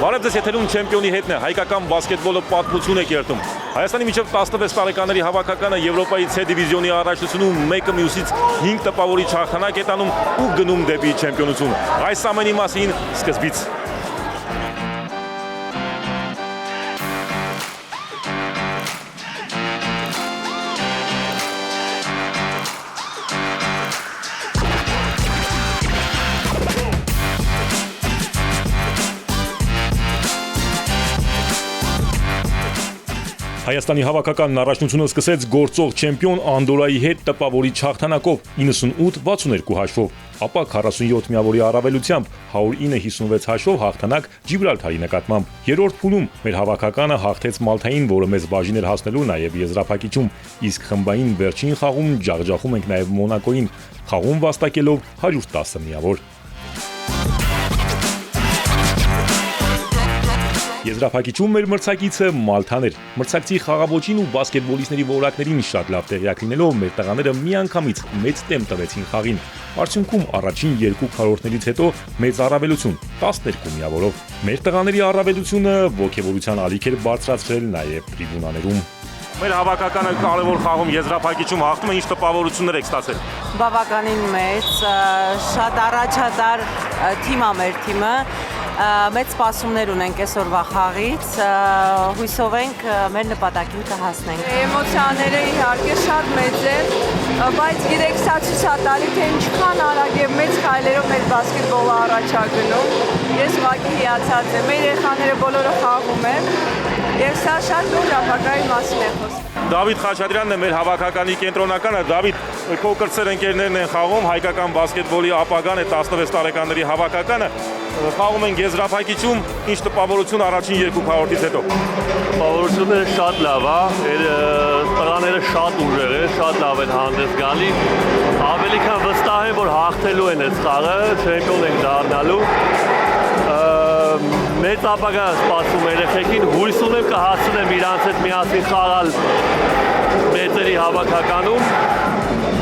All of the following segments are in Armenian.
Բարև ձեզ, եթերում չեմպիոնի հետն է, հայկական բասկետբոլը պատմություն է կերտում։ Հայաստանի միջև 16 տարեկաների հավաքականը Եվրոպայի C դիվիզիոնի առաջնությունում մեկը մյուսից 5 տպավորիչ հաղթանակ է տանում ու գնում դեպի չեմպիոնություն։ Այս ամենի մասին սկզբից։ Հայաստանի հավաքականն առաջնությունը սկսեց գործող չեմպիոն Անդորայի հետ տպավորիչ հաղթանակով 98-62 հաշվով, ապա 47 միավորի առավելությամբ 109-56 հաշվով հաղթանակ Ջիբրալթարի նկատմամբ։ Երրորդ փուլում մեր հավաքականը հաղթեց Մալթային, որը մեզ բաժին էր հասնելու նաև եզրափակիչում, իսկ խմբային վերջին խաղում ջախջախում ենք նաև Մոնակոյին, խաղում վաստակելով 110 միավոր։ Եզրափակիչում մեր մրցակիցը Մալթան էր։ Մրցակցի խաղաոճին ու բասկետբոլիստների որակներին շատ լավ տեղյակ լինելով մեր տղաները միանգամից մեծ տեմ տվեցին խաղին։ Արդյունքում առաջին երկու քառորդներից հետո մեծ առավելություն 12 միավորով։ Մեր տղաների առավելությունը ոգևորության ալիք էր բարձրացրել նաև տրիբունաներում։ Մեր հավաքականը կարևոր խաղում եզրափակիչում հաղթում է, ինչ տպավորություններ եք ստացել։ Բավականին մեծ, շատ առաջատար թիմ է մեր թիմը։ Մեծ սպասումներ ունենք այսօրվա խաղից, հույսով ենք մեր նպատակին կհասնենք։ Էմոցիաները իհարկե շատ մեծ են, բայց գիտեք, սա ցույց է տալի, թե ինչքան արագ եւ մեծ քայլերով մեր բասկետբոլը առաջ է գնում։ Ես ուղղակի հիացած եմ, մեր երեխաները բոլորը խաղում են եւ սա շատ լուրջ ապագայի մասին է խոսքը։ Դավիթ Խաչատրյանն է մեր հավաքականի կենտրոնականը։ Դավիթ, քո կրտսեր ընկերներն են խաղում, հայկական բասկետբոլի ապագան է 16 տարեկաների հավաքականը։ Խաղում են եզրափակիչում, ինչ տպավորություն առաջին երկու քառորդից հետո։ Տպավորությունը շատ լավ է, տղաները շատ ուժեղ են, շատ լավ են հանդես գալի։ Ավելի քան վստահ եմ, որ հաղթելու են այս խաղը, չեմպիոն են դառնալու։ Մեծ ապագա սպասում երեխեքին, հույս ունեմ կհասցնեմ իրանց հետ միասին խաղալ մեծերի հավաքականում։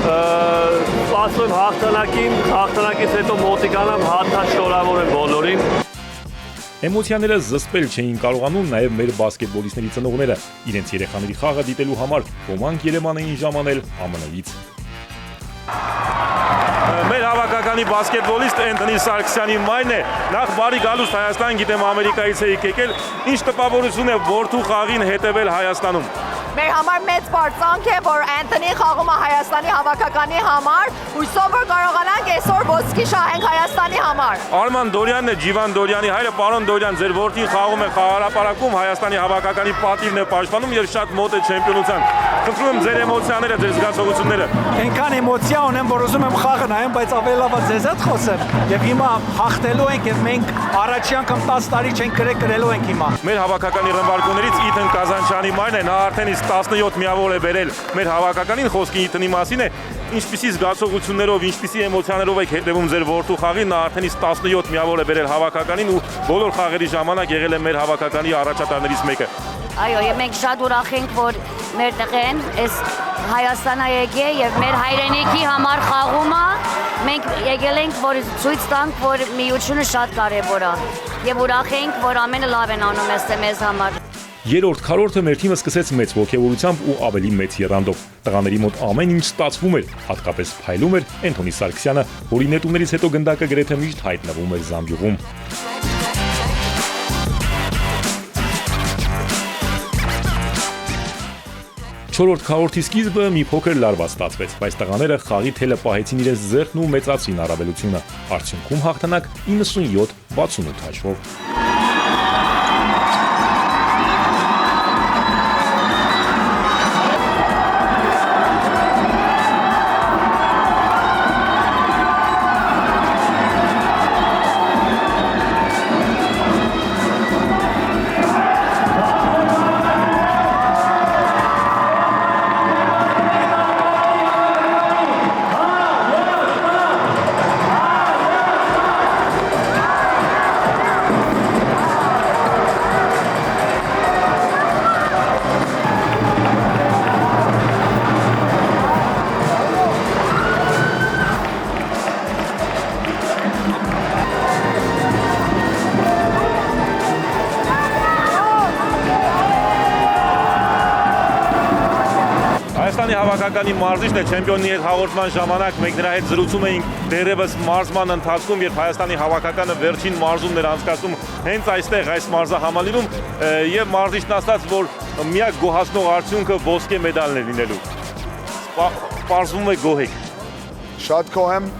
Սպասում եմ հաղթանակին, հաղթանակից հետո մոտիկանամ հատաշնորհավոր եմ բոլորին։ Էմոցիաները զսպել չէին կարողանում նաև մեր բասկետբոլիստների ծնողները, իրենց երեխաների խաղը դիտելու համար ոմանք Երևան էին ժամանել ԱՄՆ-ից։ Մեր հավաքականի բասկետբոլիստ Էնթոնի Սարգսյանի մայրն է, նախ բարի գալուստ Հայաստան, գիտեմ Ամերիկայից եք եկել, ինչ տպավորություն է որդու խաղին հետևել Հայաստանում։ Մեր համար մեծ պարծանք է, որ Էնթոնի խաղում է Հայաստանի հավաքականի համար, հույսով որ կարողանանք այսօր ոսկի շահենք Հայաստանի համար։ Արման Դորյանն է, Ջիվան Դորյանի հայրը, պարոն Դորյան, ձեր որդին խաղում է խաղահրապարակում, Հայաստանի հավաքականի պատիվն է պաշտպանում եւ շատ մոտ է չեմպիոնության։ Խնդրում եմ ձեր էմոցիաները, ձեր զգացողությունները։ Այնքան էմոցիա ունեմ, որ ուզում եմ խաղը նայեմ, բայց ավելի լավ է ձեզ հետ խոսեմ։ Եվ հիմա հաղթելու ենք եւ մենք առաջի անգամ 10 տարի չենք գրելու ենք հիմա։ Մեր հավաքականի ռմբարկուներից Իթն Կազանչյանի մայրն է, նա արդեն 17 միավոր է բերել մեր հավաքականին, խոսքի Իթնի մասին է։ Ինչպիսի զգացողություններով, ինչպիսի էմոցիաներով եք հետևում ձեր որդու խաղին, նա արդեն 17 միավոր է բերել հավաքականին ու բոլոր խաղերի ժամանակ եղել է մեր հավաքականի առաջատարներից մեկը։ Այո, եւ մենք շատ ուրախ ենք, որ մեր տղեն այս Հայաստանա եկե եւ մեր հայրենիքի համար խաղում է։ Մենք եկել ենք, որ ցույց տանք, որ միությունը շատ կարեւոր է եւ ուրախ ենք, որ ամենը լավ են անում մեզ համար։ Երրորդ քառորդը մեր թիմը սկսեց մեծ ոգևորությամբ ու ավելի մեծ եռանդով։ Տղաների մոտ ամեն ինչ ստացվում էր, հատկապես փայլում էր Էնթոնի Սարգսյանը, որի նետումներից հետո գնդակը գրեթե միշտ հայտնվում էր զամբյուղում։ Չորրորդ քառորդի սկիզբը մի փոքր լարված ստացվեց, բայց տղաները խաղի թելը պահեցին իրենց ձեռքն ու մեծացրին առավելությունը։ Արդյունքում հաղթանակ 97-68 հաշվով։ Հայաստանի հավաքականի մարզիչն է չեմպիոնի հետ հաղորդման ժամանակ մենք նրա հետ զրուցում էինք դերևս մարզման ընթացքում, երբ Հայաստանի հավաքականը վերջին մարզումն էր անցկացնում հենց այստեղ այս մարզահամալիրում եւ մարզիչն ասաց, որ միակ գոհացնող արդյունքը ոսկե մեդալն է լինելու։ Պարզվում է գոհ եք։ Շատ գոհ եմ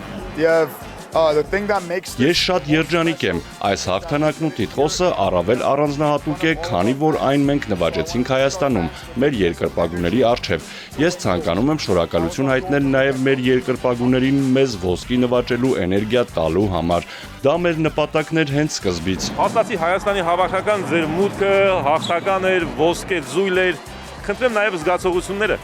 եւ Ես շատ երջանիկ եմ, այս հաղթանակն ու տիտղոսը առավել առանձնահատուկ է, քանի որ այն մենք նվաճեցինք Հայաստանում, մեր երկրպագուների առջև։ Ես ցանկանում եմ շնորհակալություն հայտնել նաև մեր երկրպագուներին մեզ ոսկի նվաճելու էներգիա տալու համար։ Դա մեր նպատակն էր հենց սկզբից։ Հաստատի Հայաստանի հավաքական ձեր մուտքը հաղթական էր, ոսկե ձույլ էր։ Խնդրեմ նաև զգացողությունները։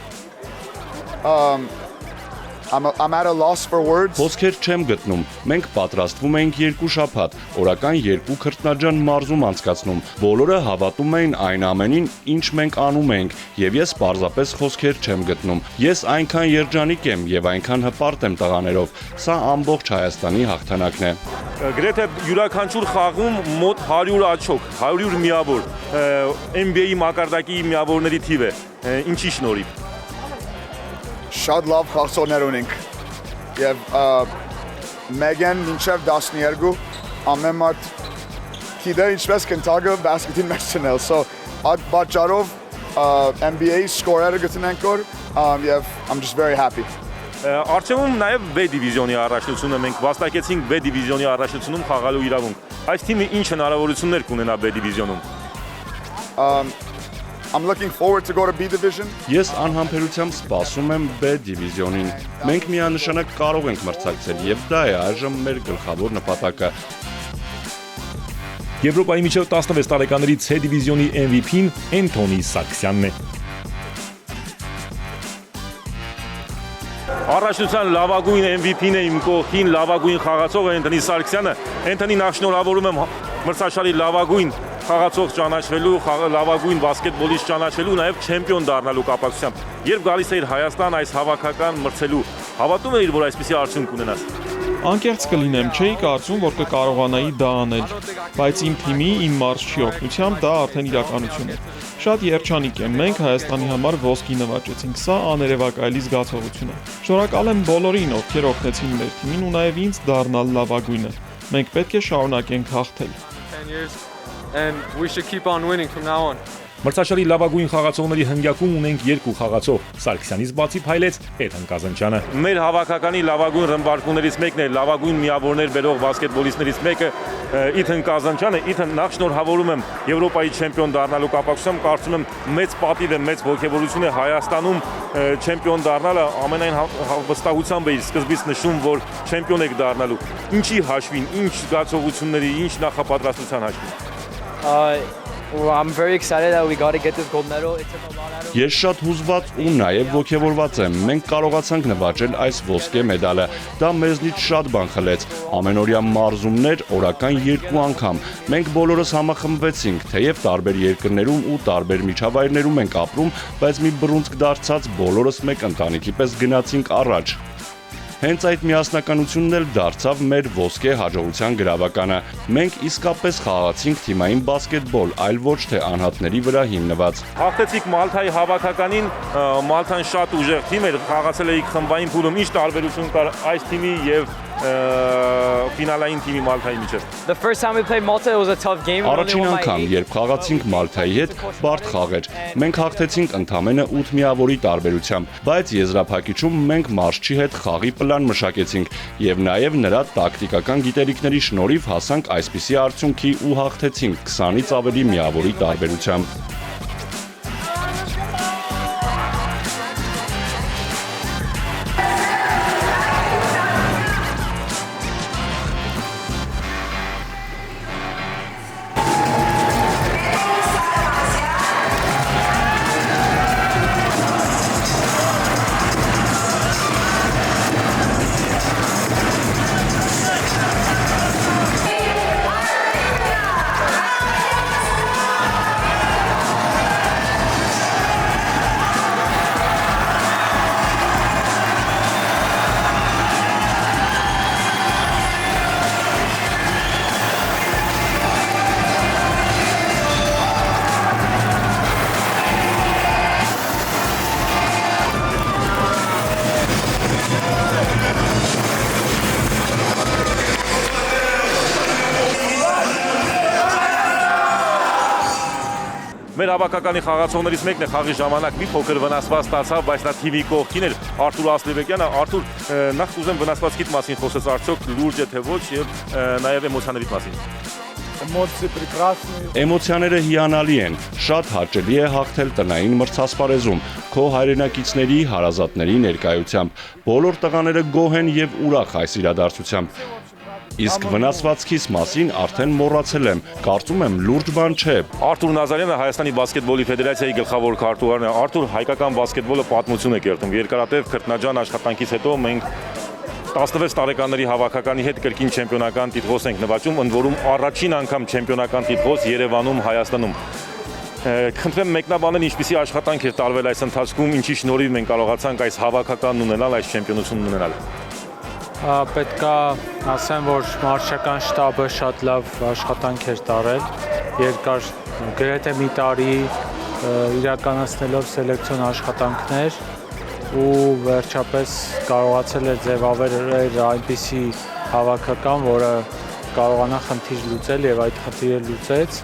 I'm at a loss for words. Խոսքեր չեմ գտնում։ Մենք պատրաստվում էինք 2 շաբաթ, օրական 2 քրտնաջան մարզում անցկացնում։ Բոլորը հավատում էին այն ամենին, ինչ մենք անում ենք, եւ ես պարզապես խոսքեր չեմ գտնում։ Ես այնքան երջանիկ եմ եւ այնքան հպարտ եմ տղաներով։ Սա ամբողջ Հայաստանի հաղթանակն է։ Գրեթե յուրաքանչյուր խաղում մոտ 100 աչոք, 100 միավոր, NBA մակարդակի միավորների թիվ է։ Ինչի շնորհիվ։ Շատ լավ խաղացողներ ունենք եւ մեգան մինչեւ 12 ամեն մարդ գիտե ինչպես կնտագը բասկետին մեջ ցնել so այդ բաճարով NBA սկորերը գտնենք որ եւ I'm just very happy Արցեվում նաև B դիվիզիոնի առաջնությունը մենք վաստակեցինք B դիվիզիոնի առաջնությունում խաղալու իրավունք այս թիմը ինչ հնարավորություններ կունենա B դիվիզիոնում I'm looking forward to go to B division. Ես անհամբերությամբ սպասում եմ B դիվիզիոնին։ Մենք միանշանակ կարող ենք մրցակցել եւ դա է այժմ մեր գլխավոր նպատակը։ Եվրոպայի միջև 16 տարեկաների C դիվիզիոնի MVP-ն Էնթոնի Սաքսյանն է։ Առաջնության լավագույն MVP-ն է իմ կողքին, լավագույն խաղացողը Էնթոնի Սարգսյանը։ Էնթոնի նախ շնորհավորում եմ մրցաշարի լավագույն խաղացող ճանաչվելու, լավագույն բասկետբոլիստ ճանաչվելու, նաև չեմպիոն դառնալու կապակցությամբ։ Երբ գալիս էիր Հայաստան այս հավաքական մրցելու, հավատում էիր, որ այսպիսի արդյունք կունենաս։ Անկեղծ կլինեմ, չէի կարծում, որ կկարողանայի դա անել, բայց իմ թիմի, իմ մարզչի օգնությամբ դա արդեն իրականություն է։ Շատ երջանիկ եմ, մենք Հայաստանի համար ոսկի նվաճեցինք, սա աներևակայելի զգացողություն է։ Շնորհակալ եմ բոլորին, ովքեր օգնեցին մեր թիմին ու նաև ինձ դառնալ լավագույնը։ Մենք պետք է շարունակենք հաղթել։ And we should keep on winning from now on. Մրցաշարի լավագույն խաղացողների հնգյակում ունենք 2 խաղացող։ Սարգսյանից բացի փայլեց Էթան Կազանչյանը։ Մեր հավաքականի լավագույն ռմբարկուներից մեկն է, լավագույն միավորներ բերող բասկետբոլիստներից մեկը Էթան Կազանչյանը։ Էթան նախ շնորհավորում եմ Եվրոպայի չեմպիոն դառնալու կապակցությամբ, կարծում եմ մեծ պատիվ է, մեծ ողջավորություն է Հայաստանում չեմպիոն դառնալը, ամենայն վստահությամբ էի սկզբից նշում, որ չեմպիոն եք դառնալու։ Ինչի հաշվին, ինչ զգացողությունների, ինչ նախապատրաստության հաշվին։ Well, I'm very excited that we got to get this gold medal. It took a lot out of Ես շատ հուզված ու նաև ողջավորված եմ։ Մենք կարողացանք նվաճել այս ոսկե մեդալը։ Դա մեզնից շատ բան խլեց։ Ամենօրյա մարզումներ, օրական 2 անգամ։ Մենք բոլորս համախմբվեցինք, թեև տարբեր երկրներում ու տարբեր միջավայրներում ենք ապրում, բայց մի բռունցք դարձած բոլորս մեկ ընտանիքի պես գնացինք առաջ։ Հենց այդ միասնականությունն էլ դարձավ մեր ոսկե հաջողության գրավականը։ Մենք իսկապես խաղացինք թիմային բասկետբոլ, այլ ոչ թե անհատների վրա հիմնված։ Հաղթեցիք Մալթայի հավաքականին, Մալթան շատ ուժեղ թիմ էր, խաղացել էիք խմբային փուլում, ինչ տարբերություն կար այս թիմի եւ ֆինալային թիմի Մալթայի միջև։ The first time we played Malta, it was a tough game. Առաջին անգամ, երբ խաղացինք Մալթայի հետ, բարդ խաղ էր։ Մենք հաղթեցինք ընդամենը 8 միավորի տարբերությամբ, բայց եզրափակիչում մենք մարզչի հետ խաղի պլան մշակեցինք եւ նաեւ նրա տակտիկական գիտելիքների շնորհիվ հասանք այսպիսի արդյունքի ու հաղթեցինք 20-ից ավելի միավորի տարբերությամբ։ Մեր հավաքականի խաղացողներից մեկն է խաղի ժամանակ մի փոքր վնասված ստացավ, բայց նա TV կողքին էր Արթուր Ասլիվեկյանը։ Արթուր, նախ ուզեմ վնասվածքիդ մասին խոսես, արդյոք լուրջ է թե ոչ, եւ նաեւ էմոցիաների մասին։ Էմոցիաները հիանալի են, շատ հաճելի է հաղթել տնային մրցասպարեզում, քո հայրենակիցների, հարազատների ներկայությամբ։ Բոլոր տղաները գոհ են եւ ուրախ այս իրադարձությամբ։ Իսկ վնասվածքիս մասին արդեն մոռացել եմ, կարծում եմ լուրջ բան չէ։ Արթուր Նազարյանը Հայաստանի բասկետբոլի ֆեդերացիայի գլխավոր քարտուղարն է։ Արթուր, հայկական բասկետբոլը պատմություն է կերտում։ Երկարատև քրտնաջան աշխատանքից հետո մենք 16 տարեկանների հավաքականի հետ կրկին չեմպիոնական տիտղոս ենք նվաճում, ընդ որում առաջին անգամ չեմպիոնական տիտղոս Երևանում, Հայաստանում։ Խնդրեմ մեկնաբանել ինչպիսի աշխատանք է տարվել այս ընթացքում, ինչի շնորհիվ մենք կարողացանք այս հավաքականն ունենալ, այս չեմպիոնությունն ունենալ։ Պետք է ասեմ, որ մարշչական շտաբը շատ լավ աշխատանք էր տարել, երկար գրեթե մի տարի իրականացնելով սելեկցիոն աշխատանքներ ու վերջապես կարողացել է ձևավորել այնպիսի հավաքական, որը կարողանա խնդիր լուծել եւ այդ խնդիրը լուծեց,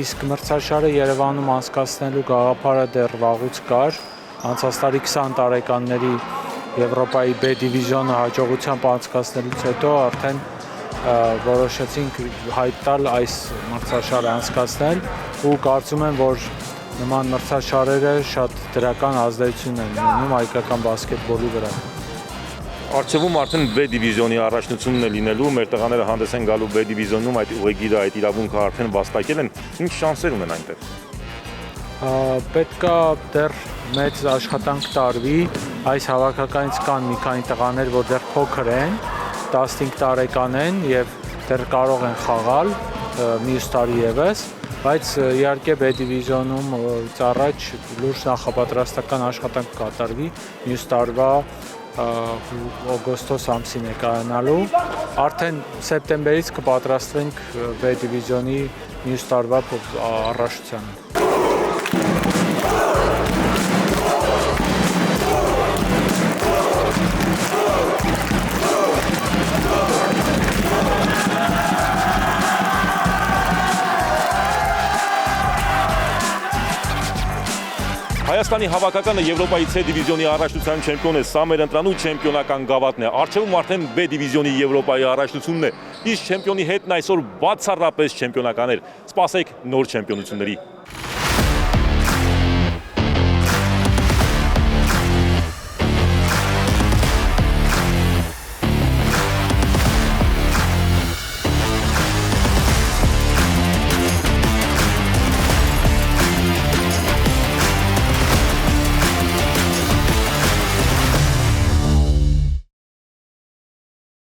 իսկ մրցաշարը Երևանում անցկացնելու գաղափարը դեռ վաղուց կար, անցած տարի 20 տարեկանների Եվրոպայի B դիվիզիոնը հաջողությամբ անցկացնելուց հետո արդեն որոշեցինք հայտ տալ այս մրցաշարը անցկացնել ու կարծում եմ, որ նման մրցաշարերը շատ դրական ազդեցություն են ունենում հայկական բասկետբոլի վրա։ Արցևում արդեն B դիվիզիոնի առաջնությունն է լինելու, մեր տղաները հանդես են գալու B դիվիզիոնում, այդ ուղեգիրը, այդ իրավունքը արդեն վաստակել են, ինչ շանսեր ունեն այնտեղ։ Պետք է դեռ մեծ աշխատանք տարվի, այս հավաքականից կան մի քանի տղաներ, որ դեռ փոքր են, 15 տարեկան են եւ դեռ կարող են խաղալ մյուս տարի եւս, բայց իհարկե B դիվիզիոնում առաջ լուրջ նախապատրաստական աշխատանք կատարվի մյուս տարվա օգոստոս ամսին է կայանալու, արդեն սեպտեմբերից կպատրաստվենք B դիվիզիոնի մյուս տարվա առաջնությանը։ Հայաստանի հավաքականը Եվրոպայի C դիվիզիոնի առաջնության չեմպիոն է, սա մեր ընտրանու չեմպիոնական գավաթն է, առջևում արդեն B դիվիզիոնի Եվրոպայի առաջնությունն է, իսկ չեմպիոնի հետն այսօր բացառապես չեմպիոնական էր, սպասեք նոր չեմպիոնությունների։